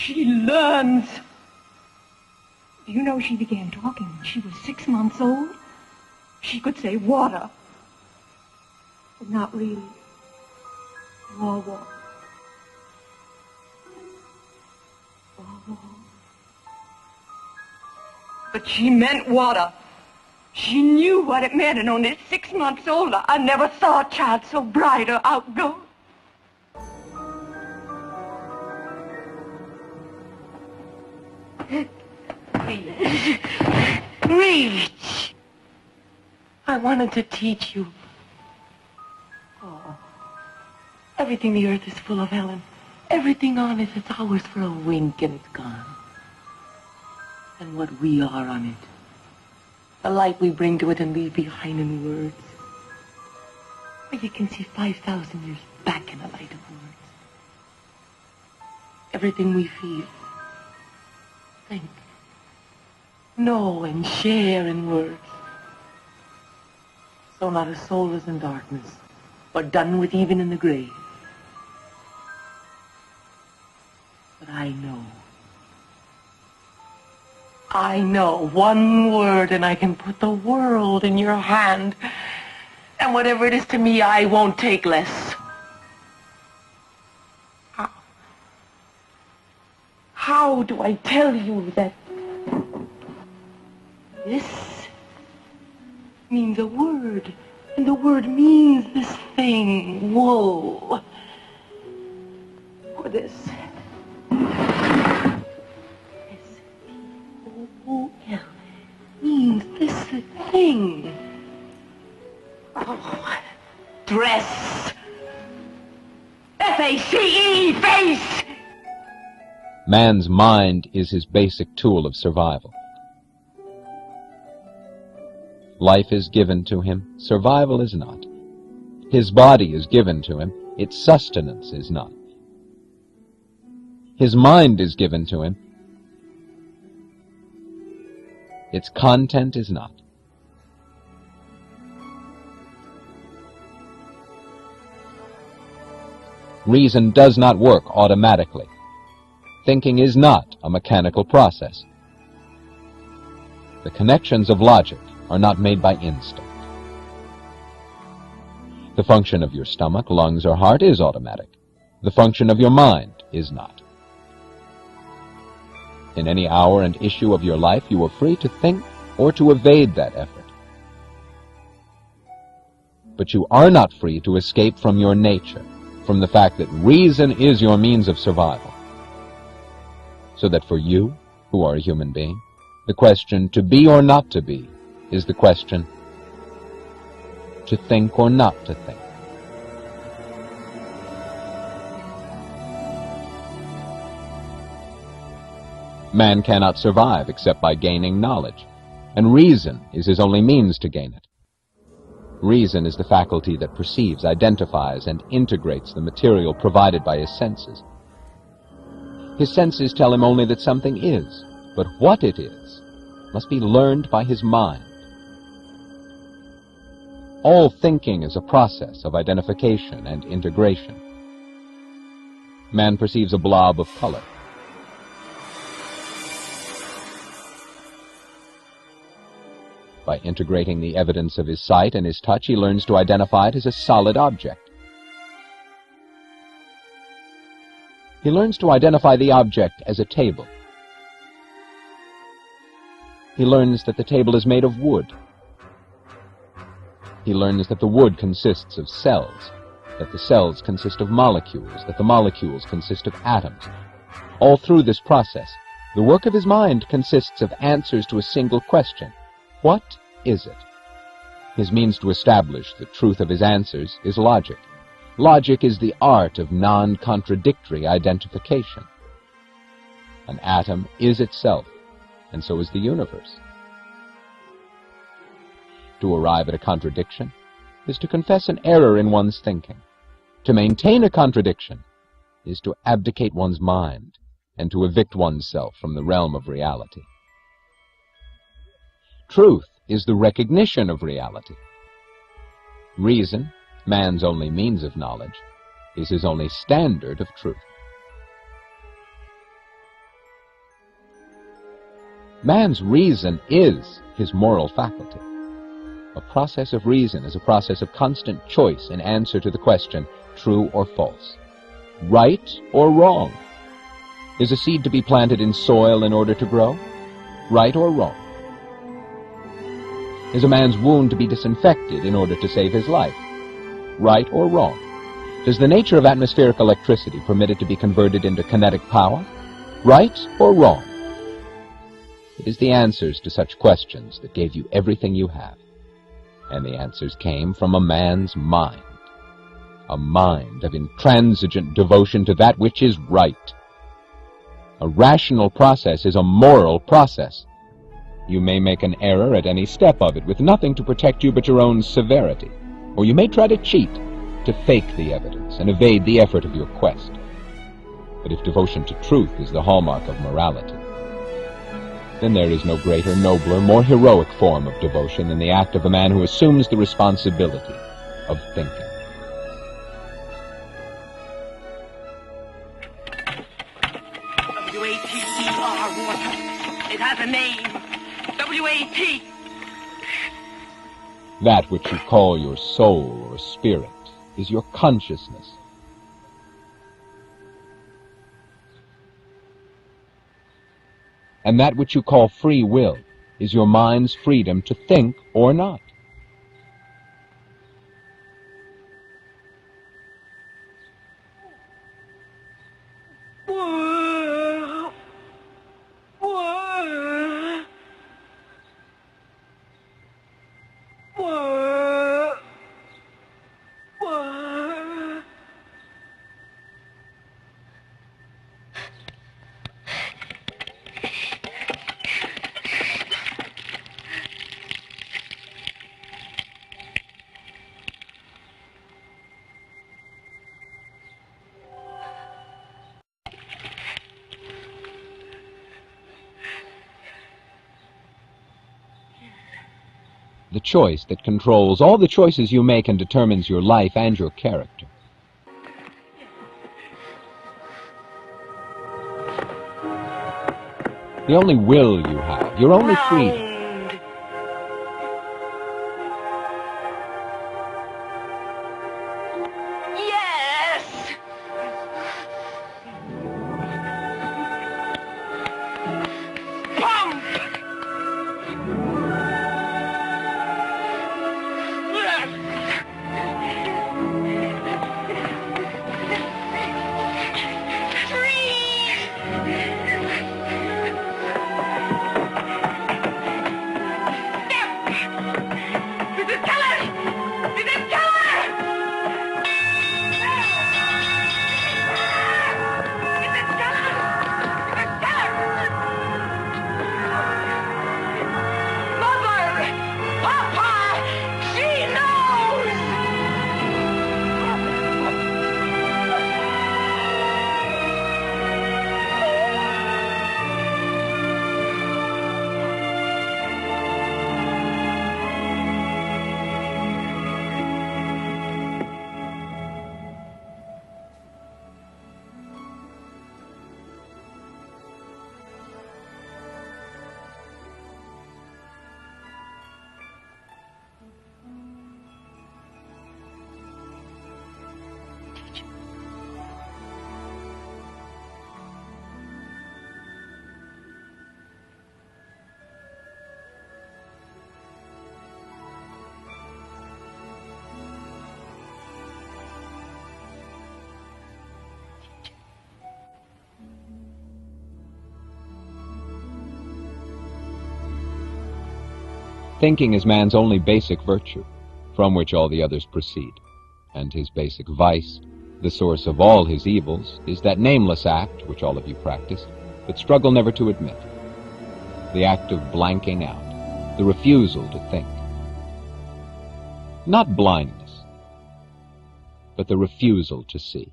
She learns. Do you know she began talking when she was 6 months old? She could say water, but not really. Wawa. Wawa. But she meant water. She knew what it meant, and only 6 months older, I never saw a child so bright or outgoing. Reach. I wanted to teach you. Oh, everything the earth is full of, Helen. Everything on it, it's ours for a wink and it's gone. And what we are on it. The light we bring to it and leave behind in words. Or you can see 5,000 years back in the light of words. Everything we feel, think, know and share in words. So not a soul is in darkness, or done with even in the grave. But I know one word, and I can put the world in your hand. And whatever it is to me, I won't take less. How do I tell you that this means a word, and the word means this thing, wool. Or this. P-O-O-L means this thing. Oh, dress. F-A-C-E, face. Man's mind is his basic tool of survival. Life is given to him, survival is not. His body is given to him, its sustenance is not. His mind is given to him, its content is not. Reason does not work automatically. Thinking is not a mechanical process. The connections of logic are not made by instinct. The function of your stomach, lungs, or heart is automatic. The function of your mind is not. In any hour and issue of your life, you are free to think or to evade that effort. But you are not free to escape from your nature, from the fact that reason is your means of survival. So that for you, who are a human being, the question to be or not to be is the question to think or not to think. Man cannot survive except by gaining knowledge, and reason is his only means to gain it. Reason is the faculty that perceives, identifies, and integrates the material provided by his senses. His senses tell him only that something is, but what it is must be learned by his mind. All thinking is a process of identification and integration. Man perceives a blob of color. By integrating the evidence of his sight and his touch, he learns to identify it as a solid object. He learns to identify the object as a table. He learns that the table is made of wood. He learns that the wood consists of cells, that the cells consist of molecules, that the molecules consist of atoms. All through this process, the work of his mind consists of answers to a single question. What is it? His means to establish the truth of his answers is logic. Logic is the art of non-contradictory identification. An atom is itself, and so is the universe. To arrive at a contradiction is to confess an error in one's thinking. To maintain a contradiction is to abdicate one's mind and to evict oneself from the realm of reality. Truth is the recognition of reality. Reason, man's only means of knowledge, is his only standard of truth. Man's reason is his moral faculty. A process of reason is a process of constant choice in answer to the question, true or false, right or wrong. Is a seed to be planted in soil in order to grow? Right or wrong? Is a man's wound to be disinfected in order to save his life? Right or wrong? Does the nature of atmospheric electricity permit it to be converted into kinetic power? Right or wrong? It is the answers to such questions that gave you everything you have. And the answers came from a man's mind. A mind of intransigent devotion to that which is right. A rational process is a moral process. You may make an error at any step of it with nothing to protect you but your own severity. Or you may try to cheat, to fake the evidence and evade the effort of your quest. But if devotion to truth is the hallmark of morality, then there is no greater, nobler, more heroic form of devotion than the act of a man who assumes the responsibility of thinking. W-A-T-E-R, water. It has a name. W-A-T. That which you call your soul or spirit is your consciousness. And that which you call free will is your mind's freedom to think or not. The choice that controls all the choices you make and determines your life and your character. The only will you have, your only freedom, Yes! Pump! Thinking is man's only basic virtue, from which all the others proceed. And his basic vice, the source of all his evils, is that nameless act, which all of you practice, but struggle never to admit. The act of blanking out, the refusal to think. Not blindness, but the refusal to see.